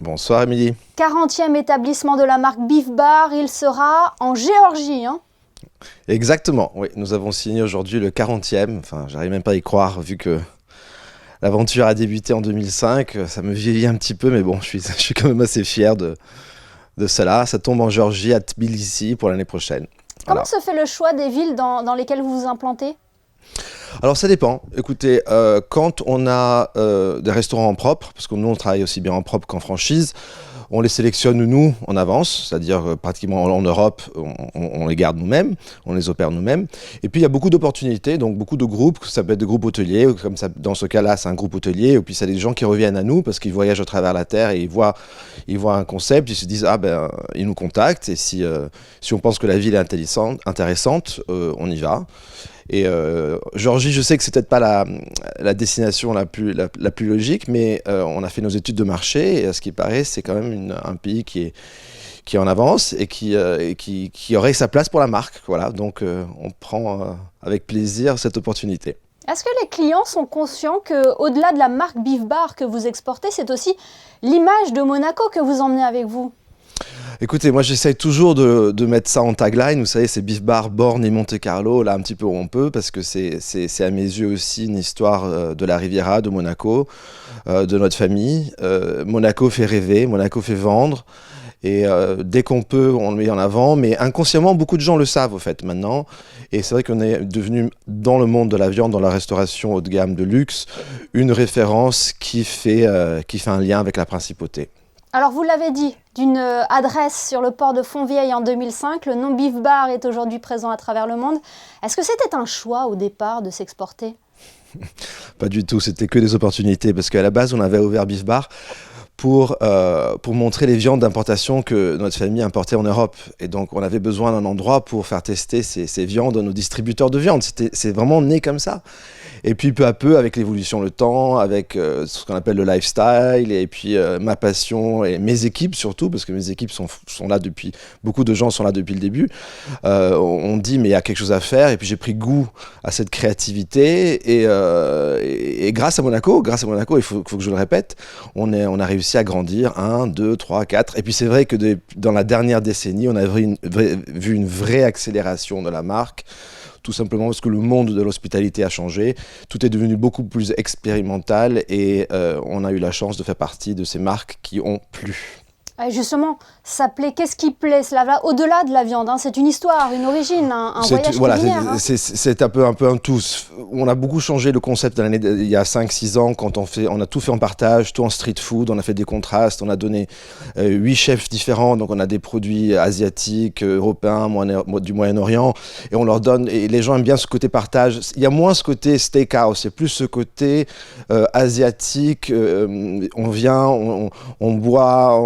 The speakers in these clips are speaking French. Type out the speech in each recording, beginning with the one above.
Bonsoir Émilie. 40e établissement de la marque Beef Bar, il sera en Géorgie. Exactement, oui, nous avons signé aujourd'hui le 40e, enfin j'arrive même pas à y croire vu que l'aventure a débuté en 2005, ça me vieillit un petit peu mais bon, je suis quand même assez fier de cela. Ça tombe en Géorgie, à Tbilissi pour l'année prochaine. Comment se fait le choix des villes dans lesquelles vous vous implantez ? Alors ça dépend. Écoutez, quand on a des restaurants en propre, parce que nous on travaille aussi bien en propre qu'en franchise, on les sélectionne nous en avance, c'est-à-dire pratiquement en Europe, on les garde nous-mêmes, on les opère nous-mêmes. Et puis il y a beaucoup d'opportunités, donc beaucoup de groupes, ça peut être des groupes hôteliers, comme ça, dans ce cas-là c'est un groupe hôtelier, et puis c'est des gens qui reviennent à nous parce qu'ils voyagent à travers la terre et ils voient un concept, ils se disent ils nous contactent et si on pense que la ville est intéressante, on y va. Et Géorgie, je sais que c'est peut-être pas la destination la plus logique, mais on a fait nos études de marché et à ce qui paraît, c'est quand même un pays qui est en avance et qui aurait sa place pour la marque. Voilà, donc on prend avec plaisir cette opportunité. Est-ce que les clients sont conscients qu'au-delà de la marque Beef Bar que vous exportez, c'est aussi l'image de Monaco que vous emmenez avec vous ? Écoutez, moi j'essaye toujours de mettre ça en tagline, vous savez, c'est Beef Bar, Born et Monte Carlo, là un petit peu où on peut, parce que c'est à mes yeux aussi une histoire de la Riviera, de Monaco, de notre famille. Monaco fait rêver, Monaco fait vendre, et dès qu'on peut, on le met en avant, mais inconsciemment, beaucoup de gens le savent au fait maintenant, et c'est vrai qu'on est devenu, dans le monde de la viande, dans la restauration haut de gamme de luxe, une référence qui fait un lien avec la principauté. Alors vous l'avez dit, d'une adresse sur le port de Fontvieille en 2005, le nom Beef Bar est aujourd'hui présent à travers le monde. Est-ce que c'était un choix au départ de s'exporter ? Pas du tout, c'était que des opportunités, parce qu'à la base on avait ouvert Beef Bar pour montrer les viandes d'importation que notre famille importait en Europe. Et donc on avait besoin d'un endroit pour faire tester ces viandes à nos distributeurs de viande. C'est vraiment né comme ça. Et puis peu à peu, avec l'évolution, le temps, avec ce qu'on appelle le lifestyle, et puis ma passion et mes équipes surtout, parce que mes équipes sont là depuis, beaucoup de gens sont là depuis le début, on dit mais il y a quelque chose à faire, et puis j'ai pris goût à cette créativité, et grâce à Monaco, il faut que je le répète, on a réussi à grandir 1, 2, 3, 4, et puis c'est vrai que dans la dernière décennie, on a vu une vraie accélération de la marque, tout simplement parce que le monde de l'hospitalité a changé, tout est devenu beaucoup plus expérimental et on a eu la chance de faire partie de ces marques qui ont plu. Justement, ça plaît, qu'est-ce qui plaît ? Cela va au-delà de la viande, hein. C'est une histoire, une origine, un voyage culinaire. C'est un peu un tout. On a beaucoup changé le concept il y a 5-6 ans quand on a tout fait en partage, tout en street food, on a fait des contrastes, on a donné 8 chefs différents, donc on a des produits asiatiques, européens, du Moyen-Orient, et on leur donne, et les gens aiment bien ce côté partage. Il y a moins ce côté steakhouse, c'est plus ce côté asiatique, on vient, on boit,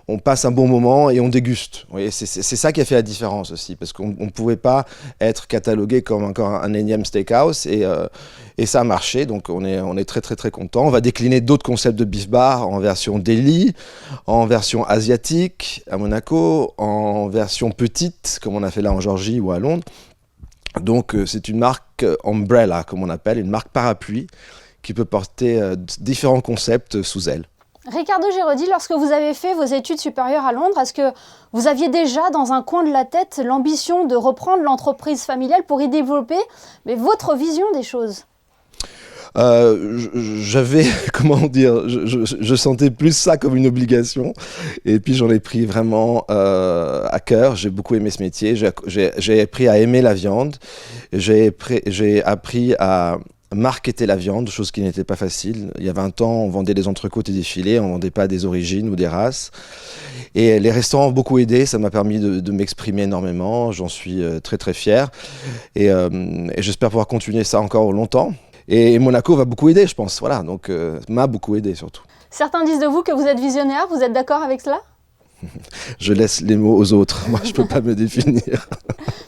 on passe un bon moment et on déguste. Vous voyez, c'est ça qui a fait la différence aussi, parce qu'on ne pouvait pas être catalogué comme encore un énième steakhouse, et ça a marché, donc on est très très très content. On va décliner d'autres concepts de Beef Bar en version deli, en version asiatique à Monaco, en version petite, comme on a fait là en Géorgie ou à Londres. Donc c'est une marque umbrella, comme on appelle, une marque parapluie, qui peut porter différents concepts sous elle. Ricardo Giraudy, lorsque vous avez fait vos études supérieures à Londres, est-ce que vous aviez déjà dans un coin de la tête l'ambition de reprendre l'entreprise familiale pour y développer votre vision des choses ? J'avais, comment dire, je sentais plus ça comme une obligation, et puis j'en ai pris vraiment à cœur. J'ai beaucoup aimé ce métier, j'ai appris à aimer la viande, j'ai appris à marketer la viande, chose qui n'était pas facile. Il y a 20 ans, on vendait des entrecôtes et des filets, on ne vendait pas des origines ou des races. Et les restaurants ont beaucoup aidé, ça m'a permis de m'exprimer énormément, j'en suis très très fier. Et j'espère pouvoir continuer ça encore longtemps. Et Monaco va beaucoup aider, je pense. Voilà, donc m'a beaucoup aidé surtout. Certains disent de vous que vous êtes visionnaire, vous êtes d'accord avec cela ? Je laisse les mots aux autres, moi je ne peux pas me définir.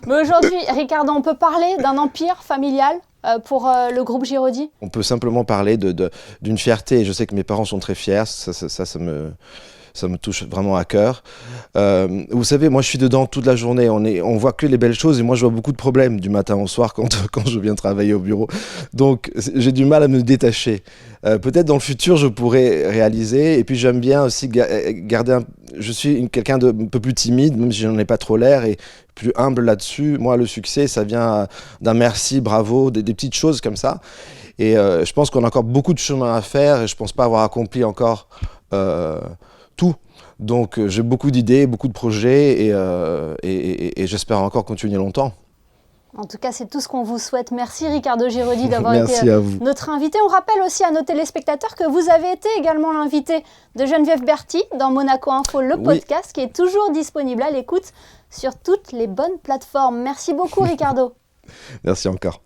Mais aujourd'hui, Ricardo, on peut parler d'un empire familial pour le groupe Giraudy ? On peut simplement parler d'une fierté, et je sais que mes parents sont très fiers, ça ça me touche vraiment à cœur. Vous savez, moi je suis dedans toute la journée, on voit que les belles choses et moi je vois beaucoup de problèmes du matin au soir quand je viens travailler au bureau. Donc j'ai du mal à me détacher. Peut-être dans le futur je pourrais réaliser, et puis j'aime bien aussi garder je suis quelqu'un de un peu plus timide, même si je n'en ai pas trop l'air, et plus humble là-dessus. Moi le succès ça vient d'un merci, bravo, des petites choses comme ça. Et je pense qu'on a encore beaucoup de chemin à faire et je ne pense pas avoir accompli encore tout. Donc j'ai beaucoup d'idées, beaucoup de projets et j'espère encore continuer longtemps. En tout cas, c'est tout ce qu'on vous souhaite. Merci Ricardo Giraudy d'avoir Merci été à vous. notre invité. On rappelle aussi à nos téléspectateurs que vous avez été également l'invité de Geneviève Berthy dans Monaco Info, le podcast qui est toujours disponible à l'écoute sur toutes les bonnes plateformes. Merci beaucoup Ricardo. Merci encore.